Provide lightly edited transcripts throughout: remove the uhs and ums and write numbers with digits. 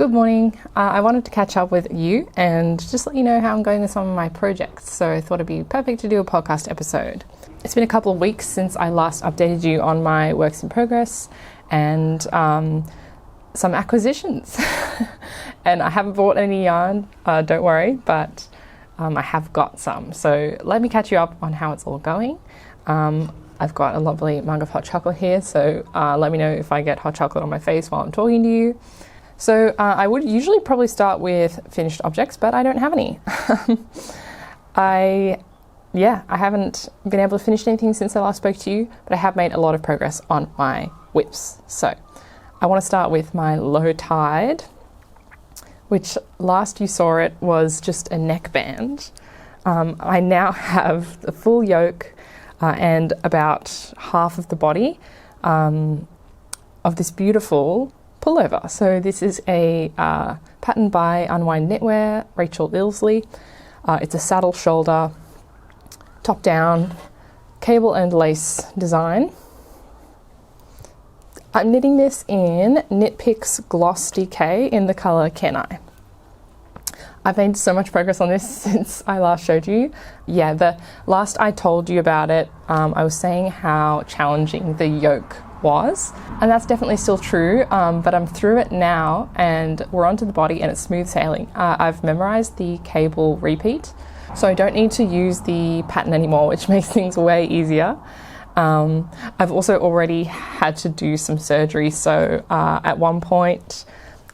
Good morning. I wanted to catch up with you and just let you know how I'm going with some of my projects. So I thought it'd be perfect to do a podcast episode. It's been a couple of weeks since I last updated you on my works in progress and some acquisitions. And I haven't bought any yarn, don't worry, but I have got some. So let me catch you up on how it's all going. I've got a lovely mug of hot chocolate here, so let me know if I get hot chocolate on my face while I'm talking to you. So I would usually probably start with finished objects, but I don't have any. I haven't been able to finish anything since I last spoke to you, but I have made a lot of progress on my whips. So I want to start with my low tide, which last you saw it was just a neckband. I now have the full yoke and about half of the body of this beautiful pullover. So this is a pattern by Unwind Knitwear, Rachel Ilsley. It's a saddle shoulder, top down, cable and lace design. I'm knitting this in Knit Picks Gloss DK in the colour Kenai. I've made so much progress on this since I last showed you. Yeah, the last I told you about it, I was saying how challenging the yoke was, and that's definitely still true, but I'm through it now and we're onto the body and it's smooth sailing. I've memorized the cable repeat, so I don't need to use the pattern anymore, which makes things way easier. I've also already had to do some surgery, so at one point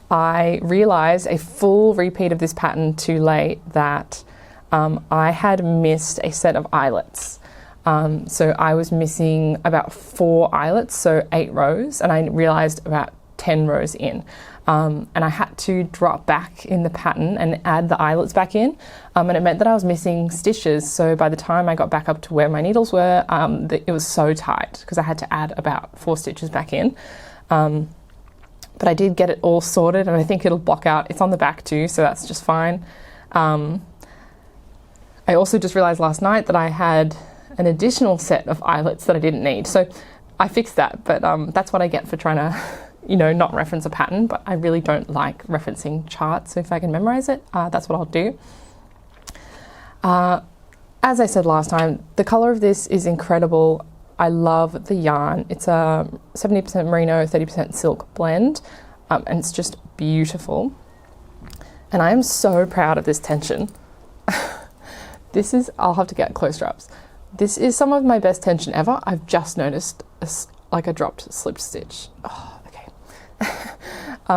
I realized a full repeat of this pattern too late that I had missed a set of eyelets. So I was missing about 4 eyelets, so 8 rows, and I realized about 10 rows in. And I had to drop back in the pattern and add the eyelets back in, and it meant that I was missing stitches. So by the time I got back up to where my needles were, it was so tight because I had to add about 4 stitches back in. But I did get it all sorted, and I think it'll block out. It's on the back too, so that's just fine. I also just realized last night that I had an additional set of eyelets that I didn't need. So I fixed that, but that's what I get for trying to, not reference a pattern, but I really don't like referencing charts. So if I can memorize it, that's what I'll do. As I said last time, the color of this is incredible. I love the yarn. It's a 70% merino, 30% silk blend, and it's just beautiful. And I am so proud of this tension. I'll have to get closer ups. This is some of my best tension ever. I've just noticed a dropped slip stitch. Oh, okay.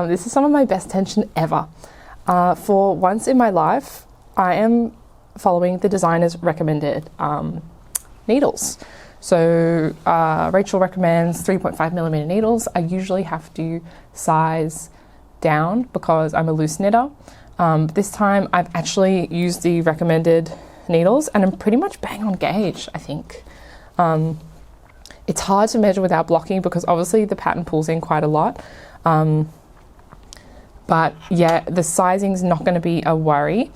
This is some of my best tension ever. For once in my life, I am following the designer's recommended needles. So Rachel recommends 3.5mm needles. I usually have to size down because I'm a loose knitter. This time I've actually used the recommended needles and I'm pretty much bang on gauge, I think. It's hard to measure without blocking because obviously the pattern pulls in quite a lot. But yeah, the sizing's not going to be a worry.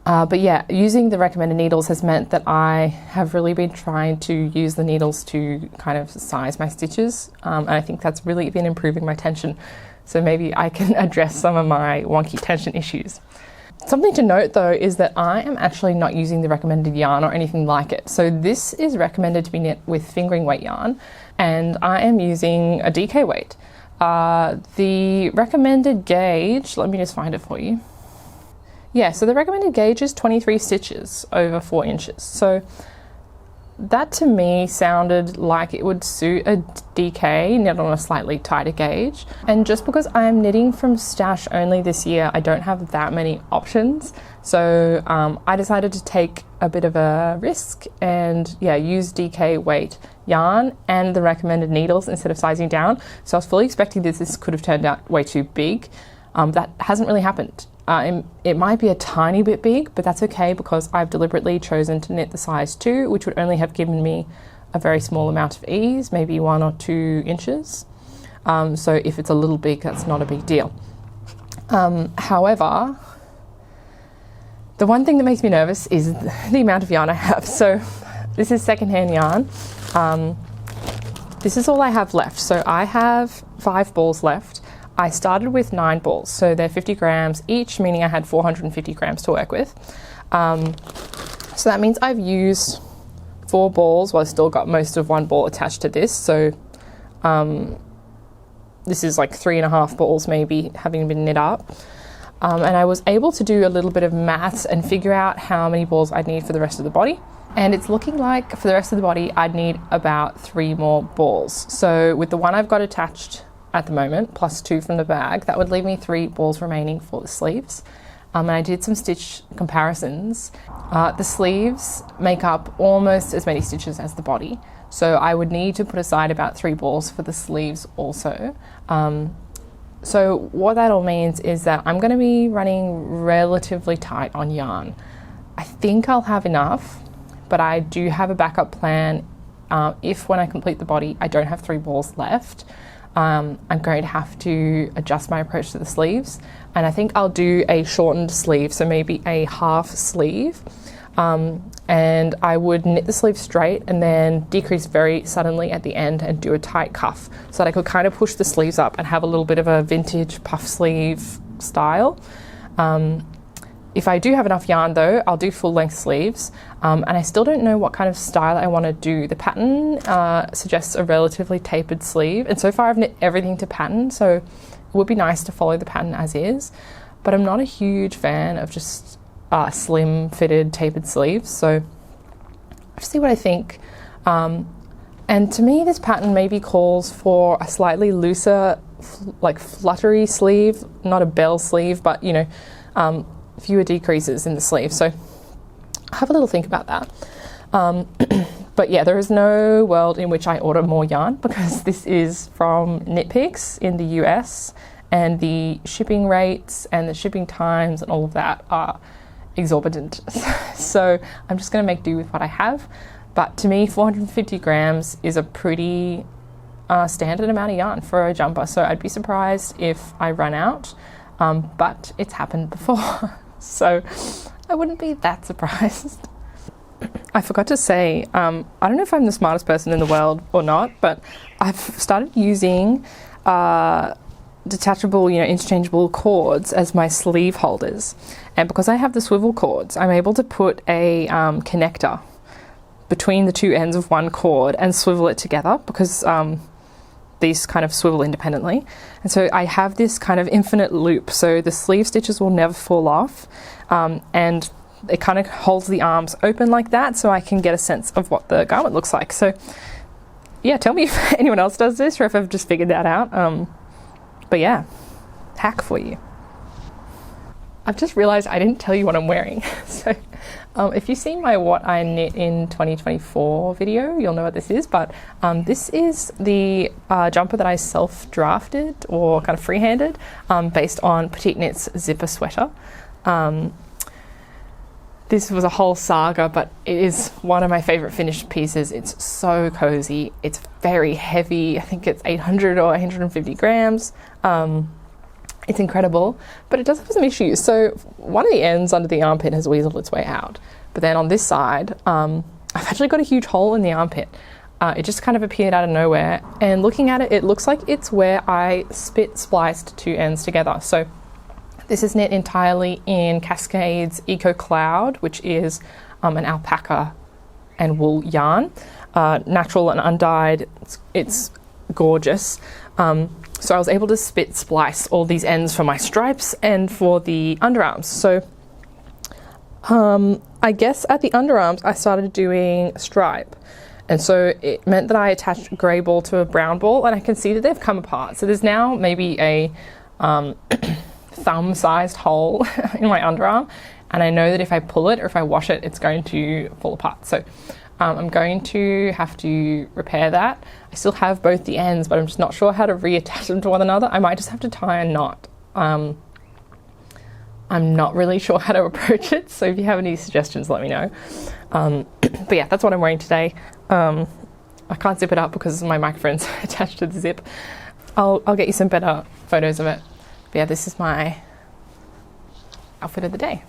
But yeah, using the recommended needles has meant that I have really been trying to use the needles to kind of size my stitches. And I think that's really been improving my tension. So maybe I can address some of my wonky tension issues. Something to note though is that I am actually not using the recommended yarn or anything like it. So this is recommended to be knit with fingering weight yarn, and I am using a DK weight. The recommended gauge, let me just find it for you. Yeah, so the recommended gauge is 23 stitches over 4 inches. So that to me sounded like it would suit a DK knit on a slightly tighter gauge. And just because I'm knitting from stash only this year, I don't have that many options. So I decided to take a bit of a risk and use DK weight yarn and the recommended needles instead of sizing down. So I was fully expecting this could have turned out way too big. That hasn't really happened. It might be a tiny bit big, but that's okay because I've deliberately chosen to knit the size 2, which would only have given me a very small amount of ease, maybe 1 or 2 inches. So if it's a little big, that's not a big deal. However, the one thing that makes me nervous is the amount of yarn I have. So this is secondhand yarn. This is all I have left. So I have 5 balls left. I started with 9 balls, so they're 50 grams each, meaning I had 450 grams to work with. So that means I've used 4 balls, well, I still got most of 1 ball attached to this, so this is like 3.5 balls maybe, having been knit up. And I was able to do a little bit of maths and figure out how many balls I'd need for the rest of the body. And it's looking like for the rest of the body, I'd need about 3 more balls. So with the one I've got attached at the moment, plus 2 from the bag, that would leave me 3 balls remaining for the sleeves. And I did some stitch comparisons. The sleeves make up almost as many stitches as the body. So I would need to put aside about 3 balls for the sleeves also. So what that all means is that I'm going to be running relatively tight on yarn. I think I'll have enough, but I do have a backup plan if when I complete the body I don't have 3 balls left. I'm going to have to adjust my approach to the sleeves, and I think I'll do a shortened sleeve, so maybe a half sleeve, and I would knit the sleeve straight and then decrease very suddenly at the end and do a tight cuff so that I could kind of push the sleeves up and have a little bit of a vintage puff sleeve style. If I do have enough yarn though, I'll do full length sleeves, and I still don't know what kind of style I want to do. The pattern suggests a relatively tapered sleeve, and so far I've knit everything to pattern, so it would be nice to follow the pattern as is, but I'm not a huge fan of just slim fitted tapered sleeves, so I'll see what I think. And to me this pattern maybe calls for a slightly looser, like fluttery sleeve, not a bell sleeve, but you know, fewer decreases in the sleeve, so have a little think about that. But yeah, there is no world in which I order more yarn because this is from Knit Picks in the US, and the shipping rates and the shipping times and all of that are exorbitant. So I'm just going to make do with what I have, but to me 450 grams is a pretty standard amount of yarn for a jumper, so I'd be surprised if I run out, but it's happened before. So I wouldn't be that surprised. I forgot to say, I don't know if I'm the smartest person in the world or not, but I've started using detachable, interchangeable cords as my sleeve holders. And because I have the swivel cords, I'm able to put a connector between the 2 ends of one cord and swivel it together, because these kind of swivel independently, and so I have this kind of infinite loop, so the sleeve stitches will never fall off, and it kind of holds the arms open like that, so I can get a sense of what the garment looks like. So yeah, tell me if anyone else does this or if I've just figured that out, but yeah, hack for you. I've just realized I didn't tell you what I'm wearing. So if you've seen my What I Knit in 2024 video, you'll know what this is, but this is the jumper that I self-drafted or kind of freehanded based on Petite Knit's zipper sweater. This was a whole saga, but it is one of my favorite finished pieces. It's so cozy. It's very heavy. I think it's 800 or 850 grams. It's incredible, but it does have some issues. So one of the ends under the armpit has weaseled its way out. But then on this side, I've actually got a huge hole in the armpit. It just kind of appeared out of nowhere. And looking at it, it looks like it's where I spliced 2 ends together. So this is knit entirely in Cascade's Eco Cloud, which is an alpaca and wool yarn. Natural and undyed. It's gorgeous. So I was able to splice all these ends for my stripes and for the underarms. So I guess at the underarms I started doing stripe, and so it meant that I attached a grey ball to a brown ball, and I can see that they've come apart. So there's now maybe a thumb-sized hole in my underarm, and I know that if I pull it or if I wash it, it's going to fall apart. So I'm going to have to repair that. I still have both the ends, but I'm just not sure how to reattach them to one another. I might just have to tie a knot. I'm not really sure how to approach it, so if you have any suggestions, let me know. But yeah, that's what I'm wearing today. I can't zip it up because my microphone's attached to the zip. I'll get you some better photos of it. But yeah, this is my outfit of the day.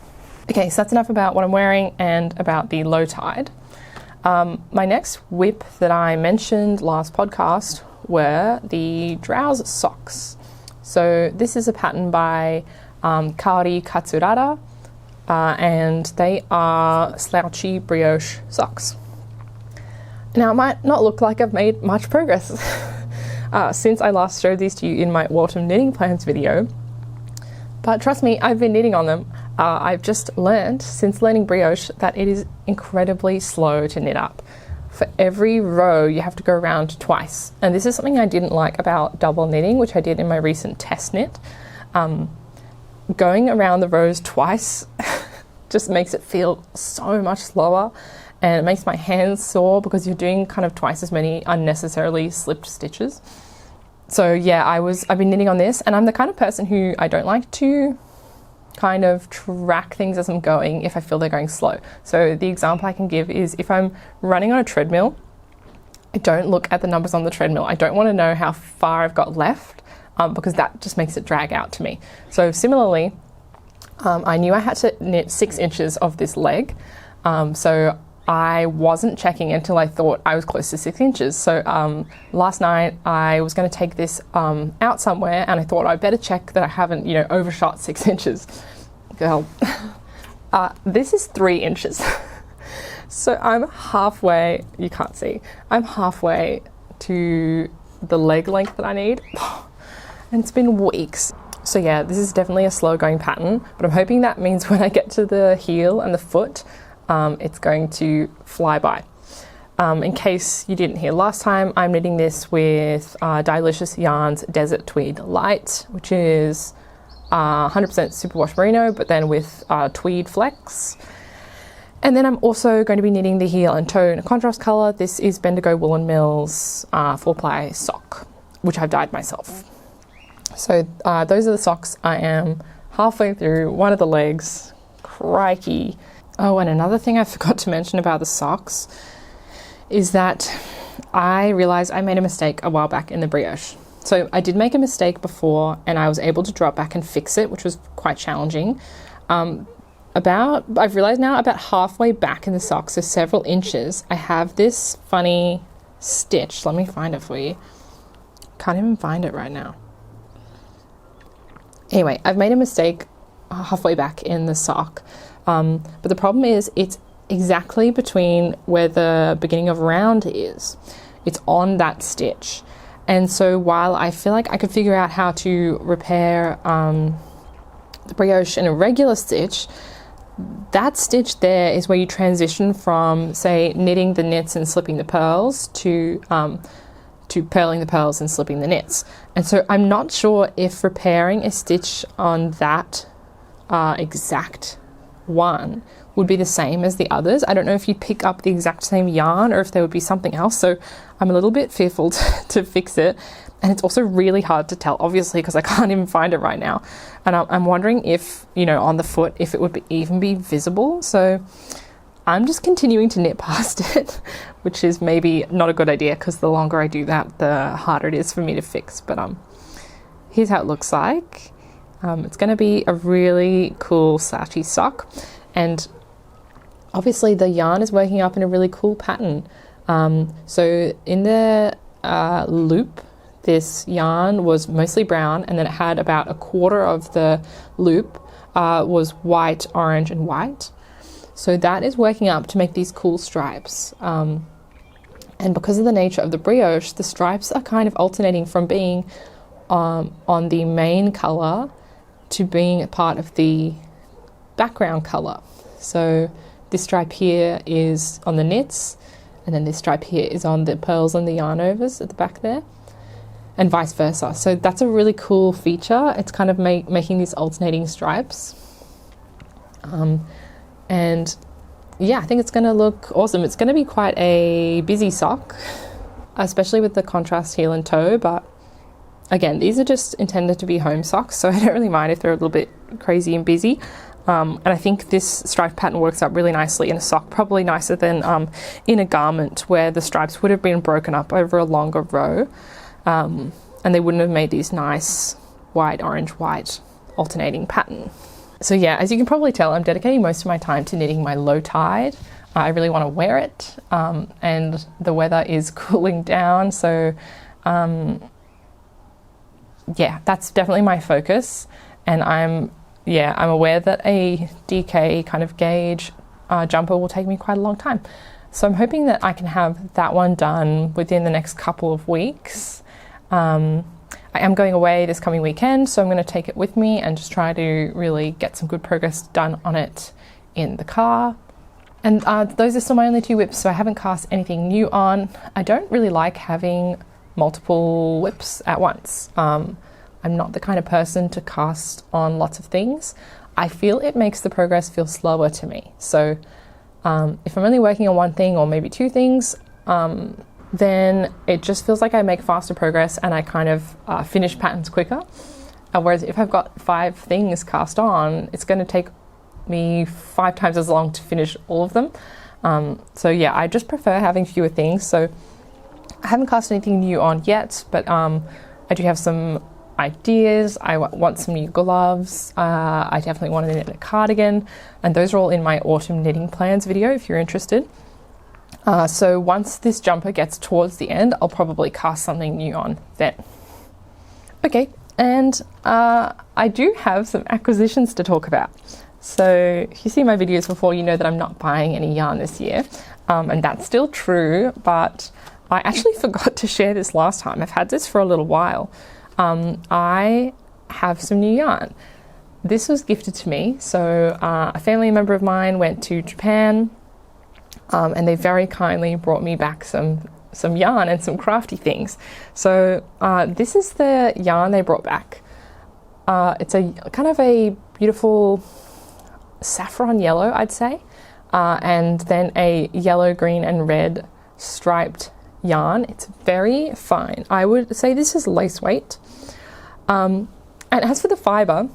Okay, so that's enough about what I'm wearing and about the low tide. My next whip that I mentioned last podcast were the Drowse socks, So this is a pattern by Kaori Katsurada, and they are slouchy brioche socks. Now, it might not look like I've made much progress since I last showed these to you in my autumn knitting plans video, but trust me, I've been knitting on them. I've just learned, since learning brioche, that it is incredibly slow to knit up. For every row, you have to go around twice. And this is something I didn't like about double knitting, which I did in my recent test knit. Going around the rows twice just makes it feel so much slower, and it makes my hands sore because you're doing kind of twice as many unnecessarily slipped stitches. So yeah, I've been knitting on this, and I'm the kind of person who I don't like to kind of track things as I'm going if I feel they're going slow. So the example I can give is if I'm running on a treadmill, I don't look at the numbers on the treadmill. I don't want to know how far I've got left because that just makes it drag out to me. So similarly, I knew I had to knit 6 inches of this leg. So I wasn't checking until I thought I was close to 6 inches. So last night I was going to take this out somewhere, and I thought I'd better check that I haven't, overshot 6 inches. Girl, this is 3 inches. So I'm halfway, you can't see, I'm halfway to the leg length that I need. And it's been weeks. So yeah, this is definitely a slow going pattern, but I'm hoping that means when I get to the heel and the foot, it's going to fly by. In case you didn't hear last time, I'm knitting this with Delicious Yarns Desert Tweed Light, which is 100% superwash merino, but then with tweed flex. And then I'm also going to be knitting the heel and toe in a contrast colour. This is Bendigo Woolen Mills 4-ply sock, which I've dyed myself. So those are the socks. I am halfway through one of the legs. Crikey. Oh, and another thing I forgot to mention about the socks is that I realized I made a mistake a while back in the brioche. So I did make a mistake before, and I was able to drop back and fix it, which was quite challenging. I've realized now about halfway back in the sock, so several inches, I have this funny stitch. Let me find it for you. Can't even find it right now. Anyway, I've made a mistake halfway back in the sock. But the problem is it's exactly between where the beginning of round is. It's on that stitch. And so while I feel like I could figure out how to repair the brioche in a regular stitch, that stitch there is where you transition from, say, knitting the knits and slipping the pearls to purling the pearls and slipping the knits. And so I'm not sure if repairing a stitch on that exact one would be the same as the others. I don't know if you pick up the exact same yarn or if there would be something else. So I'm a little bit fearful to fix it. And it's also really hard to tell, obviously, because I can't even find it right now. And I'm wondering if, on the foot, if it would even be visible. So I'm just continuing to knit past it, which is maybe not a good idea because the longer I do that, the harder it is for me to fix. But here's how it looks like. It's going to be a really cool slouchy sock, and obviously the yarn is working up in a really cool pattern. So in the loop, this yarn was mostly brown, and then it had about a quarter of the loop was white, orange, and white. So that is working up to make these cool stripes. And because of the nature of the brioche, the stripes are kind of alternating from being on the main colour to being a part of the background colour. So this stripe here is on the knits, and then this stripe here is on the pearls and the yarn overs at the back there, and vice versa. So that's a really cool feature. It's kind of making these alternating stripes. And yeah, I think it's going to look awesome. It's going to be quite a busy sock, especially with the contrast heel and toe, but again, these are just intended to be home socks, so I don't really mind if they're a little bit crazy and busy. And I think this stripe pattern works up really nicely in a sock, probably nicer than in a garment where the stripes would have been broken up over a longer row, and they wouldn't have made these nice white, orange, white alternating pattern. So yeah, as you can probably tell, I'm dedicating most of my time to knitting my low tide. I really want to wear it, and the weather is cooling down, so yeah, that's definitely my focus. And I'm aware that a DK kind of gauge jumper will take me quite a long time. So I'm hoping that I can have that one done within the next couple of weeks. I am going away this coming weekend, so I'm going to take it with me and just try to really get some good progress done on it in the car. And those are still my only 2 whips, so I haven't cast anything new on. I don't really like having multiple whips at once. I'm not the kind of person to cast on lots of things. I feel it makes the progress feel slower to me. So if I'm only working on one thing or maybe 2 things, then it just feels like I make faster progress and I kind of finish patterns quicker. Whereas if I've got 5 things cast on, it's going to take me 5 times as long to finish all of them. So yeah, I just prefer having fewer things. So I haven't cast anything new on yet, but I do have some ideas. I want some new gloves. I definitely want to knit a cardigan, and those are all in my autumn knitting plans video if you're interested. So once this jumper gets towards the end, I'll probably cast something new on then. Okay, and I do have some acquisitions to talk about. So if you see my videos before, you know that I'm not buying any yarn this year, and that's still true, but I actually forgot to share this last time. I've had this for a little while. I have some new yarn. This was gifted to me. So a family member of mine went to Japan, and they very kindly brought me back some yarn and some crafty things. So this is the yarn they brought back. It's a kind of a beautiful saffron yellow, I'd say, and then a yellow, green and red striped yarn. It's very fine. I would say this is lace weight. And as for the fibre,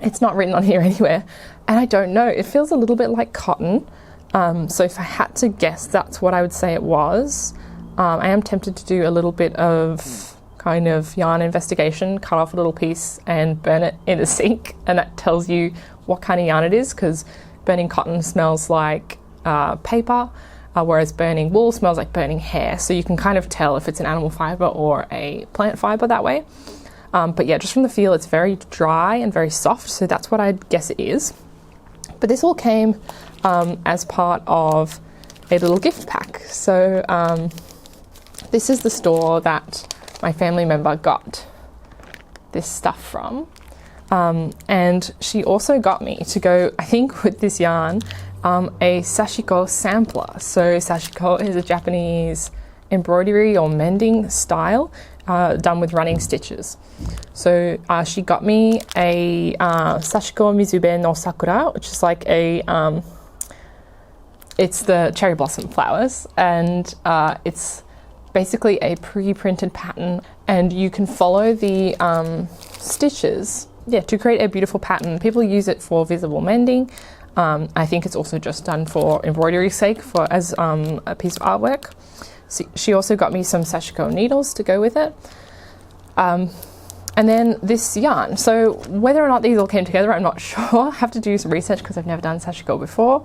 it's not written on here anywhere, and I don't know, it feels a little bit like cotton. So if I had to guess, that's what I would say it was. I am tempted to do a little bit of kind of yarn investigation, cut off a little piece and burn it in a sink, and that tells you what kind of yarn it is, because burning cotton smells like paper, whereas burning wool smells like burning hair. So you can kind of tell if it's an animal fibre or a plant fibre that way. But yeah, just from the feel, it's very dry and very soft, so that's what I'd guess it is. But this all came as part of a little gift pack. So this is the store that my family member got this stuff from. And she also got me to go, I think with this yarn, a sashiko sampler. So sashiko is a Japanese embroidery or mending style done with running stitches. So she got me a sashiko mizube no sakura, which is like a it's the cherry blossom flowers, and it's basically a pre-printed pattern, and you can follow the stitches to create a beautiful pattern. People use it for visible mending. I think it's also just done for embroidery's sake, as a piece of artwork. So she also got me some sashiko needles to go with it. And then this yarn. So whether or not these all came together, I'm not sure. I have to do some research because I've never done sashiko before.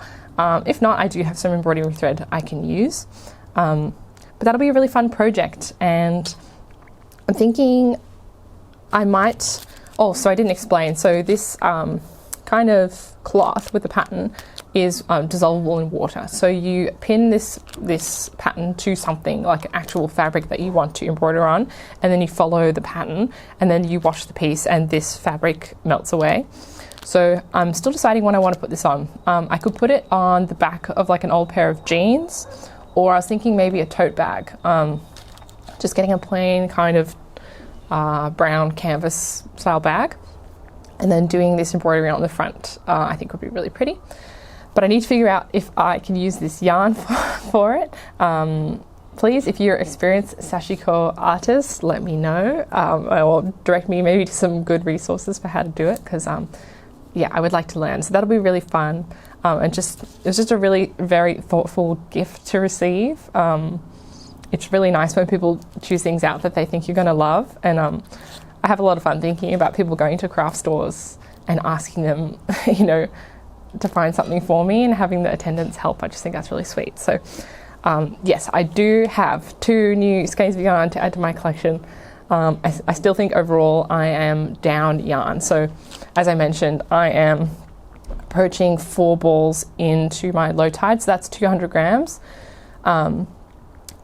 If not, I do have some embroidery thread I can use. But that'll be a really fun project. And I'm thinking I might... Oh, so I didn't explain. So this kind of cloth with the pattern is dissolvable in water. So you pin this pattern to something like an actual fabric that you want to embroider on, and then you follow the pattern, and then you wash the piece and this fabric melts away. So I'm still deciding when I want to put this on. I could put it on the back of like an old pair of jeans, or I was thinking maybe a tote bag. Just getting a plain kind of brown canvas style bag, and then doing this embroidery on the front, I think would be really pretty. But I need to figure out if I can use this yarn for it. Please, if you're an experienced sashiko artist, let me know, or direct me maybe to some good resources for how to do it, because yeah, I would like to learn. So that'll be really fun, and it was just a really very thoughtful gift to receive. It's really nice when people choose things out that they think you're going to love, and I have a lot of fun thinking about people going to craft stores and asking them, you know, to find something for me, and having the attendants help. I just think that's really sweet. So yes, I do have 2 new skeins of yarn to add to my collection. I still think overall I am down yarn. So as I mentioned, I am approaching 4 balls into my low tide, so that's 200 grams. And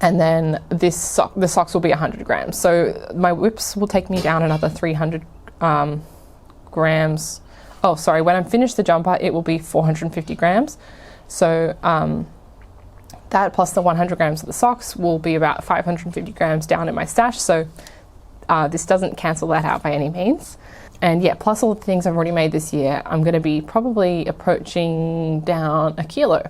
then the socks will be 100 grams. So my whips will take me down another 300 grams. Oh, sorry, when I'm finished the jumper, it will be 450 grams. So that plus the 100 grams of the socks will be about 550 grams down in my stash. So this doesn't cancel that out by any means. And yeah, plus all the things I've already made this year, I'm going to be probably approaching down a kilo.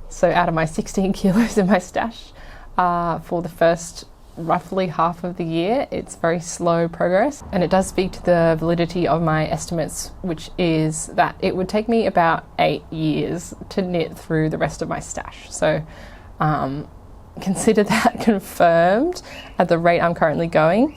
So out of my 16 kilos in my stash for the first roughly half of the year, it's very slow progress. And it does speak to the validity of my estimates, which is that it would take me about 8 years to knit through the rest of my stash. So consider that confirmed at the rate I'm currently going.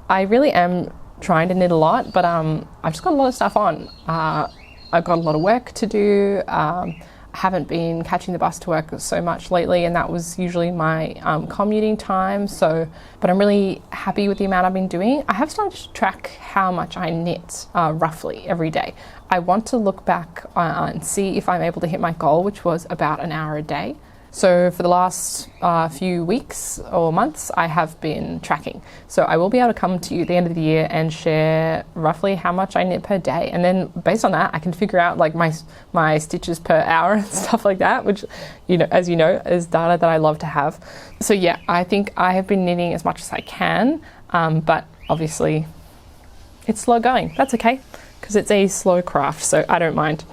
I really am trying to knit a lot, but I've just got a lot of stuff on. I've got a lot of work to do. I haven't been catching the bus to work so much lately, and that was usually my commuting time. So, but I'm really happy with the amount I've been doing. I have started to track how much I knit roughly every day. I want to look back and see if I'm able to hit my goal, which was about an hour a day. So for the last few weeks or months, I have been tracking. So I will be able to come to you at the end of the year and share roughly how much I knit per day. And then based on that, I can figure out like my stitches per hour and stuff like that, which, you know, as you know, is data that I love to have. So yeah, I think I have been knitting as much as I can, but obviously it's slow going. That's okay, because it's a slow craft, so I don't mind.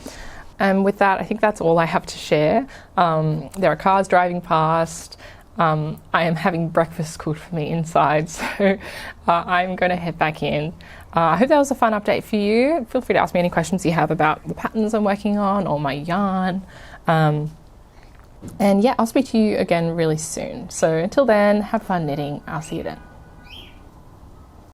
And with that, I think that's all I have to share. There are cars driving past. I am having breakfast cooked for me inside, so I'm going to head back in. I hope that was a fun update for you. Feel free to ask me any questions you have about the patterns I'm working on or my yarn. And yeah, I'll speak to you again really soon. So until then, have fun knitting. I'll see you then.